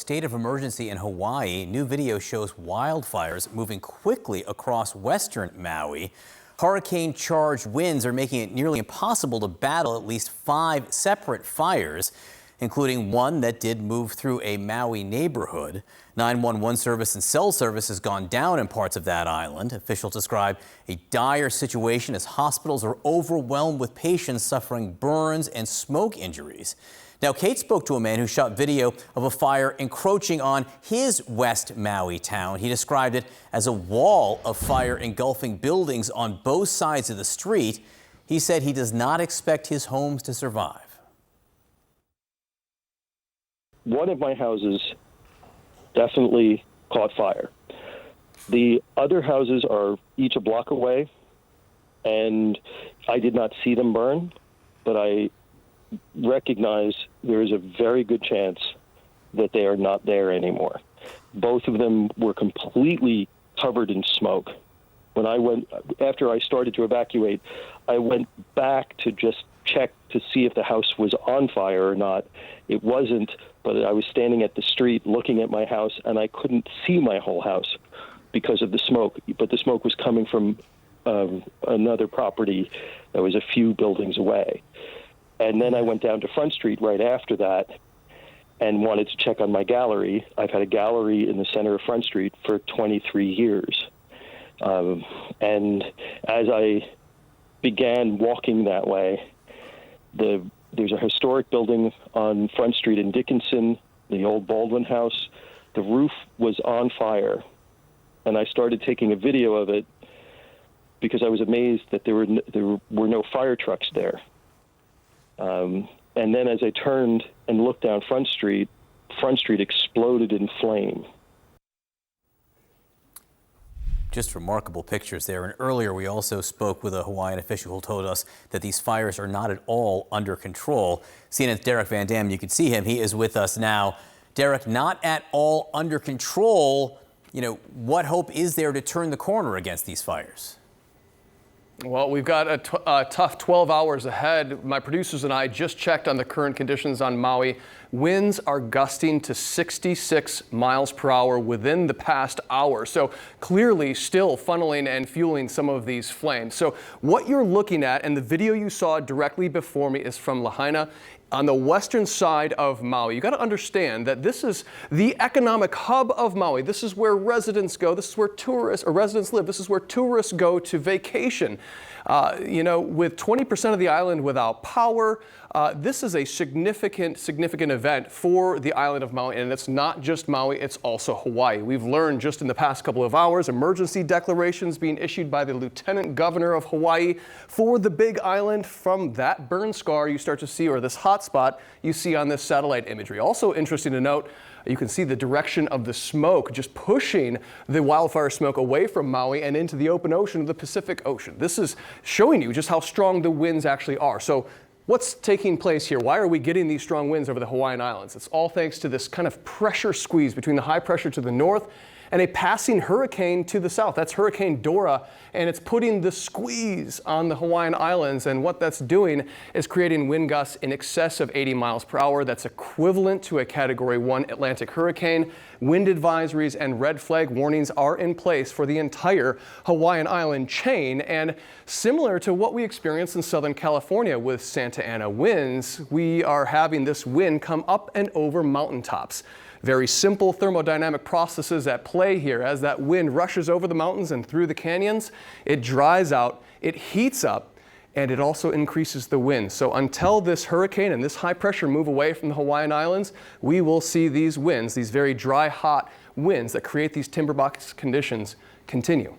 state of emergency in Hawaii. New video shows wildfires moving quickly across western Maui. Hurricane-charged winds are making it nearly impossible to battle at least 5 separate fires, including one that did move through a Maui neighborhood. 911 service and cell service has gone down in parts of that island. Officials describe a dire situation as hospitals are overwhelmed with patients suffering burns and smoke injuries. Now, Kate spoke to a man who shot video of a fire encroaching on his West Maui town. He described it as a wall of fire engulfing buildings on both sides of the street. He said he does not expect his homes to survive. One of my houses definitely caught fire. The other houses are each a block away, and I did not see them burn, but I recognize there is a very good chance that they are not there anymore. Both of them were completely covered in smoke. After I started to evacuate, I went back to just check to see if the house was on fire or not. It wasn't, but I was standing at the street looking at my house, and I couldn't see my whole house because of the smoke. But the smoke was coming from another property that was a few buildings away. And then I went down to Front Street right after that and wanted to check on my gallery. I've had a gallery in the center of Front Street for 23 years. And as I began walking that way, there's a historic building on Front Street in Dickinson, the old Baldwin House. The roof was on fire, and I started taking a video of it because I was amazed that there were no fire trucks there. And then as I turned and looked down Front Street exploded in flame. Just remarkable pictures there. And earlier we also spoke with a Hawaiian official who told us that these fires are not at all under control. CNN's Derek Van Dam, you can see him. He is with us now. Derek, not at all under control. What hope is there to turn the corner against these fires? Well, we've got a tough 12 hours ahead. My producers and I just checked on the current conditions on Maui. Winds are gusting to 66 miles per hour within the past hour. So clearly still funneling and fueling some of these flames. So what you're looking at, and the video you saw directly before me, is from Lahaina on the western side of Maui. You got to understand that this is the economic hub of Maui. This is where residents go. This is where residents live. This is where tourists go to vacation. With 20% of the island without power, this is a significant event for the island of Maui. And it's not just Maui, it's also Hawaii. We've learned just in the past couple of hours, emergency declarations being issued by the Lieutenant Governor of Hawaii for the Big Island. From that burn scar you start to see, or this hot spot you see on this satellite imagery. Also interesting to note, you can see the direction of the smoke just pushing the wildfire smoke away from Maui and into the open ocean of the Pacific Ocean. This is showing you just how strong the winds actually are. So what's taking place here? Why are we getting these strong winds over the Hawaiian Islands? It's all thanks to this kind of pressure squeeze between the high pressure to the north and a passing hurricane to the south. That's Hurricane Dora, and it's putting the squeeze on the Hawaiian Islands. And what that's doing is creating wind gusts in excess of 80 miles per hour. That's equivalent to a Category 1 Atlantic hurricane. Wind advisories and red flag warnings are in place for the entire Hawaiian Island chain. And similar to what we experienced in Southern California with Santa Ana winds, we are having this wind come up and over mountaintops. Very simple thermodynamic processes at play here. As that wind rushes over the mountains and through the canyons, it dries out, it heats up, and it also increases the wind. So until this hurricane and this high pressure move away from the Hawaiian Islands, we will see these winds, these very dry, hot winds that create these timber box conditions, continue.